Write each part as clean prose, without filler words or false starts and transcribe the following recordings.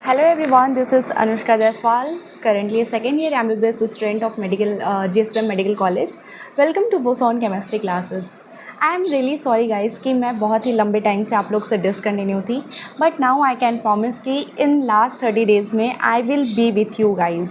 Hello everyone, this is Anushka Jaiswal, currently a second year MBBS student of GSPM Medical College. Welcome to Boson Chemistry classes. I am really sorry guys कि मैं बहुत ही लंबे time से आप लोग से discontinue थी, but now I can promise कि इन लास्ट 30 डेज़ में I will be with you guys.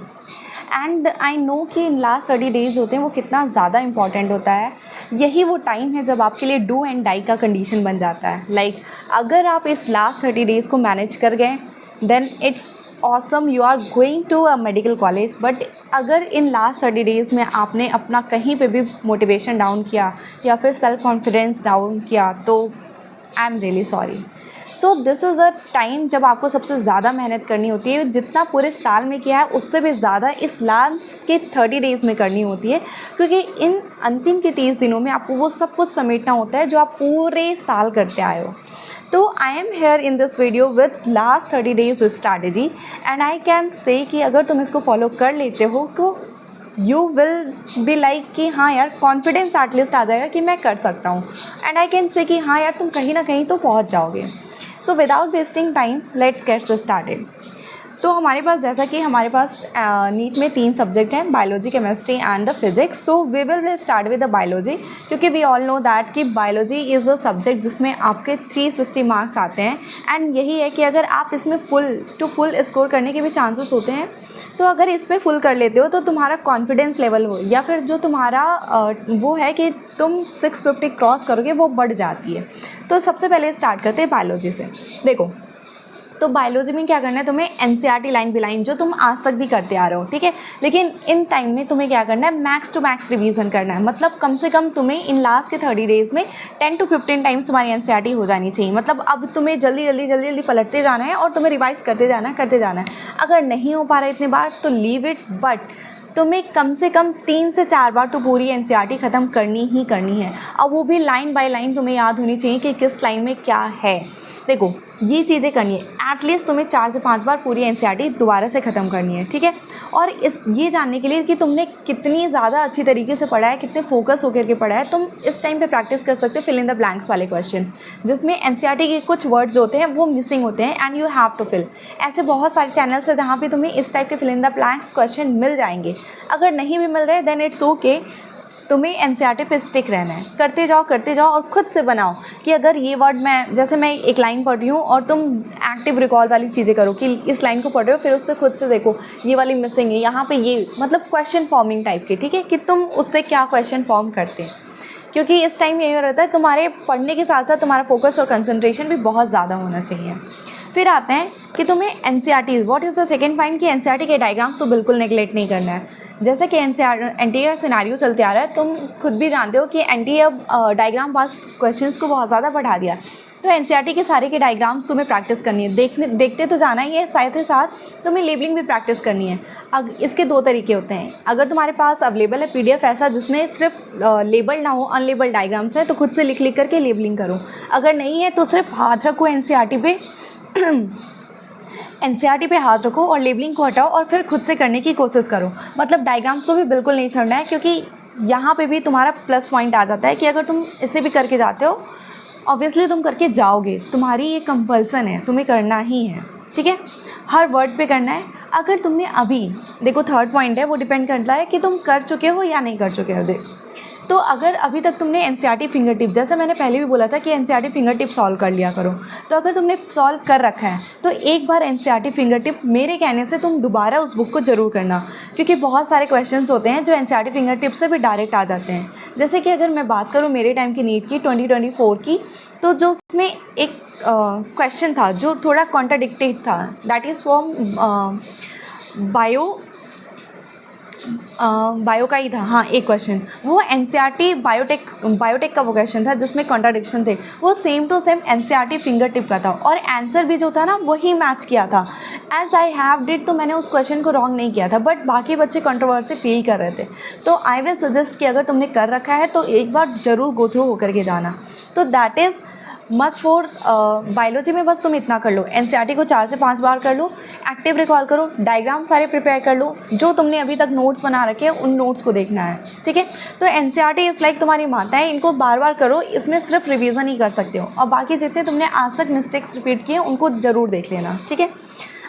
And I know कि इन लास्ट 30 डेज़ होते हैं वो कितना ज़्यादा इंपॉर्टेंट होता है. यही वो टाइम है जब आपके लिए डू एंड डाई का कंडीशन बन जाता है. लाइक अगर आप इस लास्ट 30 डेज़ को मैनेज कर गए then it's awesome, you are going to a medical college. But अगर इन लास्ट 30 डेज़ में आपने अपना कहीं पे भी मोटिवेशन डाउन किया या फिर सेल्फ कॉन्फिडेंस डाउन किया तो I am really sorry. So this is the time जब आपको सबसे ज़्यादा मेहनत करनी होती है. जितना पूरे साल में किया है उससे भी ज़्यादा इस लास्ट के 30 डेज़ में करनी होती है, क्योंकि इन अंतिम के 30 दिनों में आपको वो सब कुछ समेटना होता है जो आप पूरे साल करते आए हो. तो I am here in this video with last 30 days strategy and I can say कि अगर तुम इसको फॉलो कर लेते हो तो यू विल बी लाइक कि हाँ यार, कॉन्फिडेंस एटलीस्ट आ जाएगा कि मैं कर सकता हूँ. एंड आई कैन से कि हाँ यार, तुम कहीं ना कहीं तो पहुँच जाओगे. So without wasting time let's get started. तो हमारे पास जैसा कि हमारे पास नीट में 3 सब्जेक्ट हैं, biology, chemistry and the physics. So we will start with the biology, क्योंकि वी ऑल नो दैट कि बायोलॉजी इज़ अ सब्जेक्ट जिसमें आपके 360 मार्क्स आते हैं. एंड यही है कि अगर आप इसमें फुल स्कोर करने के भी चांसेस होते हैं. तो अगर इसमें फुल कर लेते हो तो तुम्हारा कॉन्फिडेंस लेवल हो या फिर जो तुम्हारा वो है कि तुम 650 क्रॉस करोगे वो बढ़ जाती है. तो सबसे पहले स्टार्ट करते हैं बायोलॉजी से. देखो, तो बायोलॉजी में क्या करना है, तुम्हें एनसीईआरटी लाइन बाय लाइन जो तुम आज तक भी करते आ रहे हो, ठीक है. लेकिन इन टाइम में तुम्हें क्या करना है, मैक्स टू मैक्स रिवीजन करना है. मतलब कम से कम तुम्हें इन लास्ट के 30 डेज़ में 10 to 15 टाइम्स तुम्हारी एनसीईआरटी हो जानी चाहिए. मतलब अब तुम्हें जल्दी पलटते जाना है और तुम्हें रिवाइज करते जाना है. अगर नहीं हो पा रहा है इतनी बार तो लीव इट, बट तुम्हें कम से कम 3 से 4 बार तो पूरी एनसीईआरटी ख़त्म करनी ही करनी है. अब वो भी लाइन बाय लाइन तुम्हें याद होनी चाहिए कि किस लाइन में क्या है. देखो, ये चीज़ें करनी है. एटलीस्ट तुम्हें 4 से 5 बार पूरी एनसीईआरटी दोबारा से ख़त्म करनी है, ठीक है. और ये जानने के लिए कि तुमने कितनी ज़्यादा अच्छी तरीके से पढ़ा है, कितने फोकस होकर के पढ़ा है, तुम इस टाइम पे प्रैक्टिस कर सकते हो फिल इन द ब्लैंक्स वाले क्वेश्चन, जिसमें एनसीईआरटी के कुछ वर्ड्स होते हैं वो मिसिंग होते हैं and you have to fill. ऐसे बहुत सारे चैनल्स हैं जहाँ पे तुम्हें इस टाइप के fill in the blanks question मिल जाएंगे. अगर नहीं भी मिल रहे देन इट्स ओके. तुम्हें एनसीईआरटी पे स्टिक रहना है. करते जाओ और ख़ुद से बनाओ कि अगर ये वर्ड मैं एक लाइन पढ़ रही हूँ और तुम एक्टिव रिकॉल वाली चीज़ें करो कि इस लाइन को पढ़ रहे हो, फिर उससे खुद से देखो ये वाली मिसिंग है, यहाँ पे ये, मतलब क्वेश्चन फॉर्मिंग टाइप के, ठीक है, कि तुम उससे क्या क्वेश्चन फॉर्म करते हैं. क्योंकि इस टाइम यही रहता है, तुम्हारे पढ़ने के साथ साथ तुम्हारा फोकस और कंसंट्रेशन भी बहुत ज़्यादा होना चाहिए. फिर आते हैं कि तुम्हें NCERT, what is the second point, कि एनसीईआरटी के डायग्राम्स तो बिल्कुल नेगलेक्ट नहीं करना है. जैसे कि एनटीए सिनेरियो चलते आ रहा है, तुम खुद भी जानते हो कि एनटीए अब डायग्राम बेस्ड क्वेश्चंस को बहुत ज़्यादा बढ़ा दिया. तो एनसीईआरटी के सारे के डायग्राम्स तुम्हें प्रैक्टिस करनी है, देखते तो जाना ही है, साथ ही साथ तुम्हें लेबलिंग भी प्रैक्टिस करनी है. अब इसके 2 तरीके होते हैं. अगर तुम्हारे पास अवेलेबल है पीडीएफ ऐसा जिसमें सिर्फ लेबल ना हो, अनलेबल डायग्राम्स है, तो खुद से लिख करके लेबलिंग करो. अगर नहीं है तो सिर्फ हाथ रखो एनसीईआरटी पे हाथ रखो और लेबलिंग को हटाओ और फिर खुद से करने की कोशिश करो. मतलब डायग्राम्स को भी बिल्कुल नहीं छोड़ना है, क्योंकि यहाँ पे भी तुम्हारा प्लस पॉइंट आ जाता है कि अगर तुम इसे भी करके जाते हो, ऑब्वियसली तुम करके जाओगे, तुम्हारी ये कंपल्सन है, तुम्हें करना ही है, ठीक है. हर वर्ड पे करना है. अगर तुमने अभी, देखो थर्ड पॉइंट है, वो डिपेंड करता है कि तुम कर चुके हो या नहीं कर चुके हो. तो अगर अभी तक तुमने एनसीईआरटी फिंगर टिप, जैसे मैंने पहले भी बोला था कि एनसीईआरटी फिंगर टिप सॉल्व कर लिया करो, तो अगर तुमने सॉल्व कर रखा है तो एक बार एनसीईआरटी फिंगर टिप मेरे कहने से तुम दोबारा उस बुक को ज़रूर करना, क्योंकि बहुत सारे क्वेश्चंस होते हैं जो एनसीईआरटी फिंगर टिप से भी डायरेक्ट आ जाते हैं. जैसे कि अगर मैं बात करूँ मेरे टाइम की नीट की 2024 की, तो जो उसमें एक क्वेश्चन था जो थोड़ा कॉन्ट्राडिक्टेड था, दैट इज़ फ्रॉम बायो का ही था. हाँ, एक क्वेश्चन वो एनसीईआरटी बायोटेक का वो क्वेश्चन था जिसमें कॉन्ट्राडिक्शन थे. वो same to same NCERT finger tip का था और आंसर भी जो था ना वही मैच किया था. एज आई हैव डिड, तो मैंने उस क्वेश्चन को रॉन्ग नहीं किया था, बट बाकी बच्चे कंट्रोवर्सी फील कर रहे थे. तो आई विल सजेस्ट कि अगर तुमने कर रखा है तो एक बार ज़रूर गो थ्रू होकर के जाना. तो that is must for biology में. बस तुम इतना कर लो, एनसीईआरटी को 4 से 5 बार कर लो, एक्टिव रिकॉल करो, डायग्राम सारे प्रिपेयर कर लो, जो तुमने अभी तक नोट्स बना रखे हैं उन नोट्स को देखना है, ठीक है. तो एनसीईआरटी इज़ लाइक तुम्हारी माता है, इनको बार बार करो, इसमें सिर्फ रिवीजन ही कर सकते हो, और बाकी जितने तुमने आज तक मिस्टेक्स रिपीट किए उनको ज़रूर देख लेना, ठीक है.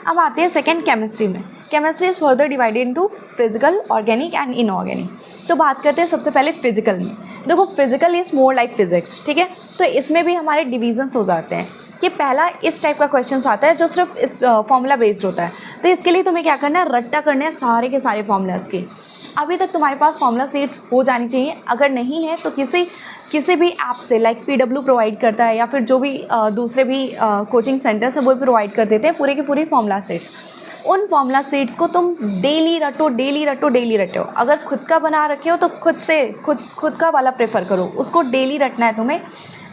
अब आते हैं सेकेंड केमिस्ट्री में। Chemistry is further divided into physical, organic and inorganic. तो बात करते हैं सबसे पहले फिजिकल में। देखो physical is more like physics, ठीक है। तो इसमें भी हमारे डिविजन्स हो जाते हैं कि पहला इस टाइप का क्वेश्चन आता है जो सिर्फ इस फॉर्मूला बेस्ड होता है। तो इसके लिए तुम्हें क्या करना है, रट्टा करना है सारे के सारे फॉर्मूलाज के। अभी तक तुम्हारे पास फॉर्मूला सीट्स हो जानी चाहिए, अगर नहीं है तो किसी भी ऐप से, लाइक PW प्रोवाइड करता है या फिर जो भी दूसरे भी कोचिंग सेंटर्स है वो भी प्रोवाइड कर देते हैं पूरे की पूरी फॉर्मूला सेट्स। उन फॉर्मूला सेट्स को तुम डेली रटो, डेली रटो, डेली रटो। अगर खुद का बना रखे हो तो खुद का वाला प्रेफर करो, उसको डेली रटना है तुम्हें,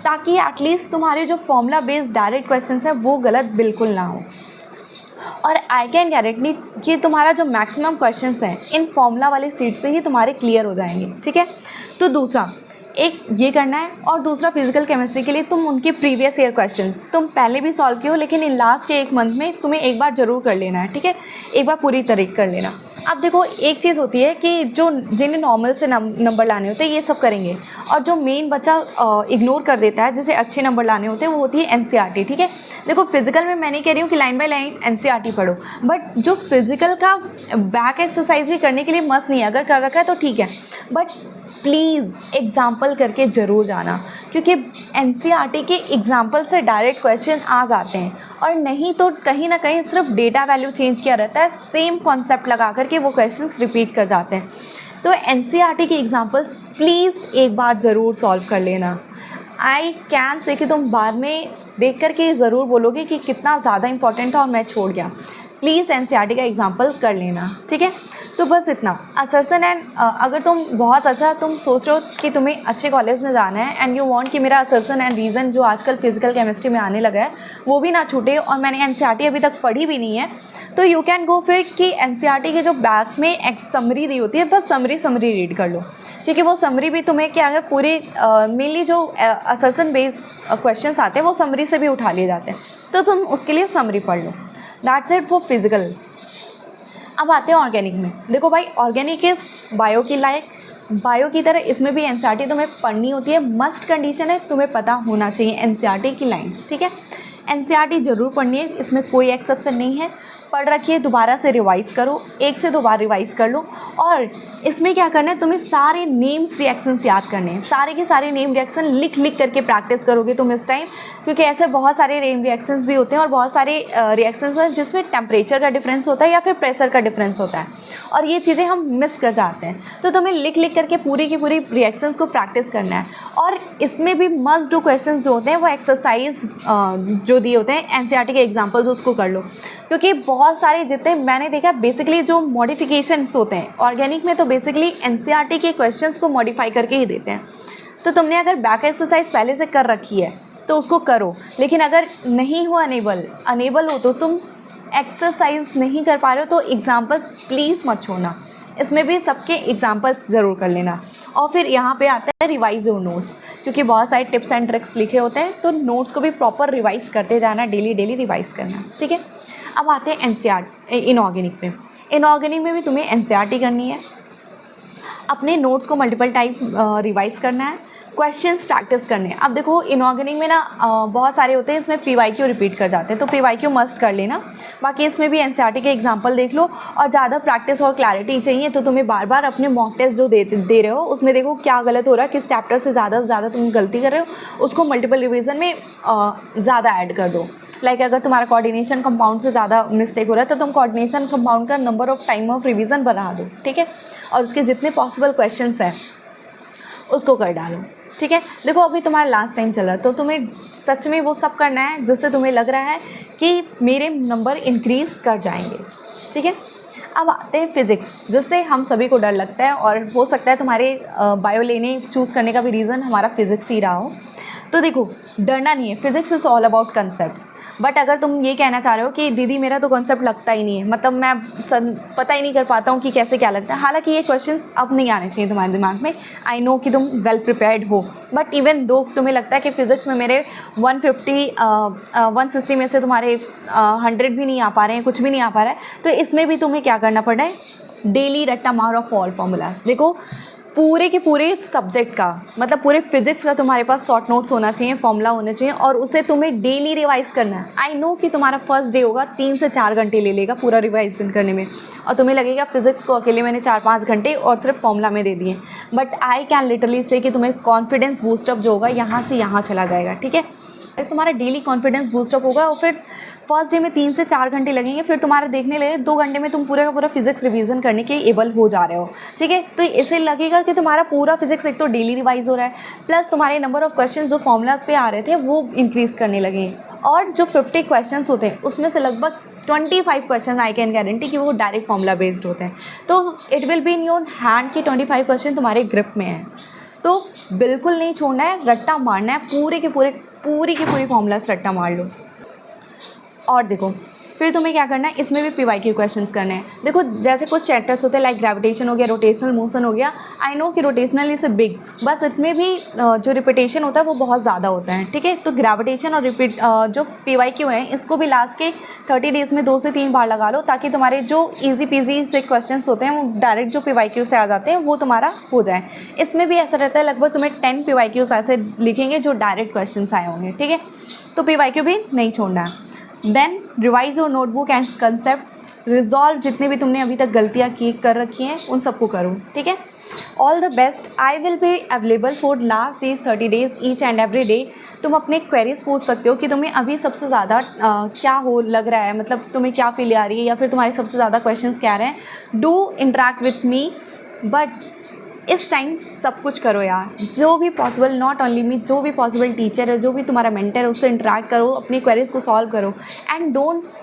ताकि एटलीस्ट तुम्हारे जो फॉर्मूला बेस्ड डायरेक्ट क्वेश्चन है वो गलत बिल्कुल ना हो। और आई कैन गारंटी कि तुम्हारा जो मैक्सिमम क्वेश्चंस हैं इन फॉर्मूला वाले सीट से ही तुम्हारे क्लियर हो जाएंगे, ठीक है। तो दूसरा एक ये करना है, और दूसरा फिजिकल केमिस्ट्री के लिए तुम उनके प्रीवियस ईयर क्वेश्चंस तुम पहले भी सॉल्व किए हो, लेकिन इन लास्ट के 1 मंथ में तुम्हें एक बार ज़रूर कर लेना है, ठीक है। एक बार पूरी तरीके कर लेना। अब देखो एक चीज़ होती है कि जो जिन्हें नॉर्मल से नंबर लाने होते हैं ये सब करेंगे, और जो मेन बच्चा इग्नोर कर देता है जिसे अच्छे नंबर लाने होते हैं वो होती है NCERT, ठीक है। देखो फिजिकल में मैं नहीं कह रही हूँ कि लाइन बाय लाइन NCERT पढ़ो, बट जो फिजिकल का बैक एक्सरसाइज भी करने के लिए मस्त नहीं है, अगर कर रखा है तो ठीक है, बट प्लीज़ एग्ज़ाम्पल करके ज़रूर जाना, क्योंकि NCERT के एग्ज़ाम्पल से डायरेक्ट क्वेश्चन आ जाते हैं, और नहीं तो कहीं ना कहीं सिर्फ डेटा वैल्यू चेंज किया रहता है, सेम कॉन्सेप्ट लगा करके वो क्वेश्चंस रिपीट कर जाते हैं। तो NCERT के एग्ज़ाम्पल्स प्लीज़ एक बार ज़रूर सॉल्व कर लेना। आई कैन से कि तुम बाद में देख कर के ज़रूर बोलोगे कि कितना ज़्यादा इंपॉर्टेंट था और मैं छोड़ गया। प्लीज़ NCERT का एग्ज़ाम्पल कर लेना, ठीक है। तो बस इतना। असर्सन एंड अगर तुम बहुत अच्छा तुम सोच रहे हो कि तुम्हें अच्छे कॉलेज में जाना है एंड यू वांट कि मेरा असर्सन एंड रीज़न जो आजकल फिजिकल केमिस्ट्री में आने लगा है वो भी ना छूटे, और मैंने NCERT अभी तक पढ़ी भी नहीं है, तो यू कैन गो फिर कि NCERT के जो बैक में एक समरी दी होती है, बस समरी रीड कर लो, क्योंकि वो समरी भी तुम्हें क्या है पूरे मेनली जो असर्सन बेस्ड क्वेश्चंस आते हैं वो समरी से भी उठा लिए जाते हैं, तो तुम उसके लिए समरी पढ़ लो। That's it for physical. अब आते हैं ऑर्गेनिक में। देखो भाई ऑर्गेनिक इज़ बायो की लाइक, बायो की तरह इसमें भी NCERT तुम्हें पढ़नी होती है, मस्ट कंडीशन है, तुम्हें पता होना चाहिए NCERT की लाइंस, ठीक है। NCERT ज़रूर पढ़नी है, इसमें कोई एक्सेप्शन नहीं है। पढ़ रखिए, दोबारा से रिवाइज़ करो, 1 से 2 बार रिवाइज़ कर लो। और इसमें क्या करना है, तुम्हें सारे नेम्स रिएक्शंस याद करने हैं, सारे के सारे नेम रिएक्शन लिख करके प्रैक्टिस करोगे तुम इस टाइम, क्योंकि ऐसे बहुत सारे नेम रिएक्शंस भी होते हैं और बहुत सारे रिएक्शंस हैं जिसमें टेम्परेचर का डिफरेंस होता है या फिर प्रेशर का डिफरेंस होता है, और ये चीज़ें हम मिस कर जाते हैं। तो तुम्हें लिख करके पूरी की पूरी रिएक्शंस को प्रैक्टिस करना है। और इसमें भी मस्ट डू क्वेश्चंस जो होते हैं वो एक्सरसाइज जो दिए होते हैं NCERT के एग्जाम्पल्स उसको कर लो, क्योंकि बहुत सारे जितने मैंने देखा बेसिकली जो मॉडिफिकेशंस होते हैं ऑर्गेनिक में, तो बेसिकली NCERT के क्वेश्चंस को मॉडिफाई करके ही देते हैं। तो तुमने अगर बैक एक्सरसाइज पहले से कर रखी है तो उसको करो, लेकिन अगर नहीं हो अनेबल हो तो तुम एक्सरसाइज नहीं कर पा रहे हो तो एग्जाम्पल्स प्लीज़ मत छोड़ना, इसमें भी सबके एग्जाम्पल्स ज़रूर कर लेना। और फिर यहाँ पे आता है रिवाइज योर नोट्स, क्योंकि बहुत सारे टिप्स एंड ट्रिक्स लिखे होते हैं, तो नोट्स को भी प्रॉपर रिवाइज करते जाना, डेली रिवाइज करना, ठीक है। अब आते हैं NCERT इनऑर्गेनिक में। इनऑर्गेनिक में भी तुम्हें NCERT करनी है, अपने नोट्स को मल्टीपल टाइम रिवाइज करना है, क्वेश्चंस प्रैक्टिस करने हैं। अब देखो इनऑर्गेनिक में ना बहुत सारे होते हैं, इसमें PYQ रिपीट कर जाते हैं, तो PYQ मस्ट कर लेना। बाकी इसमें भी NCERT के एग्जांपल देख लो, और ज़्यादा प्रैक्टिस और क्लैरिटी चाहिए तो तुम्हें बार बार अपने मॉक टेस्ट जो दे रहे हो उसमें देखो क्या गलत हो रहा है, किस चैप्टर से ज़्यादा तुम गलती कर रहे हो, उसको मल्टीपल रिविज़न में ज़्यादा ऐड कर दो। लाइक अगर तुम्हारा कोऑर्डिनेशन कंपाउंड से ज़्यादा मिस्टेक हो रहा है तो तुम कोऑर्डिनेशन कंपाउंड का number of time of revision बढ़ा दो, ठीक है, और उसके जितने पॉसिबल क्वेश्चंस हैं उसको कर डालो, ठीक है। देखो अभी तुम्हारा लास्ट टाइम चल रहा है, तो तुम्हें सच में वो सब करना है जिससे तुम्हें लग रहा है कि मेरे नंबर इंक्रीज़ कर जाएंगे, ठीक है। अब आते हैं फिज़िक्स, जिससे हम सभी को डर लगता है, और हो सकता है तुम्हारे बायो लेने चूज़ करने का भी रीज़न हमारा फिज़िक्स ही रहा हो। तो देखो डरना नहीं है, physics is all about concepts. But अगर तुम ये कहना चाह रहे हो कि दीदी मेरा तो कॉन्सेप्ट लगता ही नहीं है, मतलब मैं पता ही नहीं कर पाता हूँ कि कैसे क्या लगता है, हालांकि ये क्वेश्चंस अब नहीं आने चाहिए तुम्हारे दिमाग में। आई नो कि तुम वेल प्रिपेयर्ड हो, बट इवन दो तुम्हें लगता है कि फ़िज़िक्स में मेरे 160 में से तुम्हारे 100 भी नहीं आ पा रहे हैं, कुछ भी नहीं आ पा रहा है, तो इसमें भी तुम्हें क्या करना पड़ रहा है, डेली रट्टा मार ऑफ ऑल फॉर्मूलाज। देखो पूरे के पूरे सब्जेक्ट का, मतलब पूरे फिजिक्स का तुम्हारे पास शॉर्ट नोट्स होना चाहिए, फॉर्मूला होने चाहिए, और उसे तुम्हें डेली रिवाइज करना है। आई नो कि तुम्हारा फर्स्ट डे होगा, 3 से 4 घंटे ले लेगा पूरा रिवाइजन करने में, और तुम्हें लगेगा फिजिक्स को अकेले मैंने 4-5 घंटे और सिर्फ फॉर्मूला में दे दिए, बट आई कैन लिटरली से कि तुम्हें कॉन्फिडेंस बूस्टअप जो होगा यहाँ से यहाँ चला जाएगा, ठीक है। तुम्हारा डेली कॉन्फिडेंस बूस्टअप होगा, और फिर फर्स्ट डे में 3 से 4 घंटे लगेंगे, फिर तुम्हारा देखने लगे 2 घंटे में तुम पूरा का पूरा फिजिक्स रिवीजन करने के एबल हो जा रहे हो, ठीक है। तो इससे लगेगा कि तुम्हारा पूरा फिजिक्स एक तो डेली रिवाइज हो रहा है, प्लस तुम्हारे नंबर ऑफ क्वेश्चन जो फॉर्मूलाज पे आ रहे थे वो इंक्रीज़ करने लगे, और जो 50 क्वेश्चन होते हैं उसमें से लगभग 25 क्वेश्चन आई कैन गारंटी कि वो डायरेक्ट फॉर्मूला बेस्ड होते हैं। तो it will be in your hand कि 25 क्वेश्चन तुम्हारे ग्रिप में है, तो बिल्कुल नहीं छोड़ना है, रट्टा मारना है, पूरी की पूरी फॉर्मूलाज रट्टा मार लो। और देखो फिर तुम्हें क्या करना है, इसमें भी PYQ क्वेश्चंस करने हैं। देखो जैसे कुछ चैप्टर्स होते हैं लाइक ग्रेविटेशन हो गया, रोटेशनल मोशन हो गया, आई नो कि रोटेशनल इज बिग, बस इसमें भी जो रिपीटेशन होता है वो बहुत ज़्यादा होता है, ठीक है। तो ग्रेविटेशन और जो PYQ है इसको भी लास्ट के 30 डेज़ में 2 से 3 बार लगा लो, ताकि तुम्हारे जो ईजी पीजी से क्वेश्चन होते हैं वो डायरेक्ट जो PYQ से आ जाते हैं वो तुम्हारा हो जाए। इसमें भी ऐसा रहता है, लगभग तुम्हें 10 PYQs ऐसे लिखेंगे जो डायरेक्ट क्वेश्चन आए होंगे, ठीक है। तो PYQ भी नहीं छोड़ना है। Then revise your notebook and concept, resolve जितने भी तुमने अभी तक गलतियाँ कर रखी हैं उन सबको करो, ठीक है। All the best, I will be available for last these 30 days each and every day. तुम अपने क्वेरीज पूछ सकते हो कि तुम्हें अभी सबसे ज़्यादा क्या हो लग रहा है, मतलब तुम्हें क्या फील आ रही है, या फिर तुम्हारे सबसे ज़्यादा क्वेश्चंस क्या आ रहे हैं। Do interact with me, but इस टाइम सब कुछ करो यार, जो भी पॉसिबल, नॉट ओनली मी, जो भी पॉसिबल टीचर है, जो भी तुम्हारा मेंटर है उससे इंटरेक्ट करो, अपनी क्वेरीज को सॉल्व करो, एंड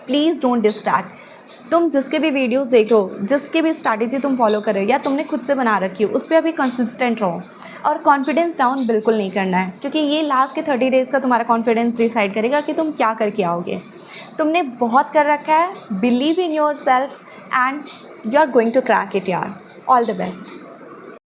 प्लीज़ डोंट डिस्ट्रैक्ट। तुम जिसके भी वीडियोस देख रहे हो, जिसके भी स्ट्रैटेजी तुम फॉलो कर रहे हो या तुमने खुद से बना रखी हो, उस पर अभी कंसिस्टेंट रहो, और कॉन्फिडेंस डाउन बिल्कुल नहीं करना है, क्योंकि ये लास्ट के 30 डेज़ का तुम्हारा कॉन्फिडेंस डिसाइड करेगा कि तुम क्या करके आओगे। तुमने बहुत कर रखा है, believe in yourself and you are going to crack it यार। All the best.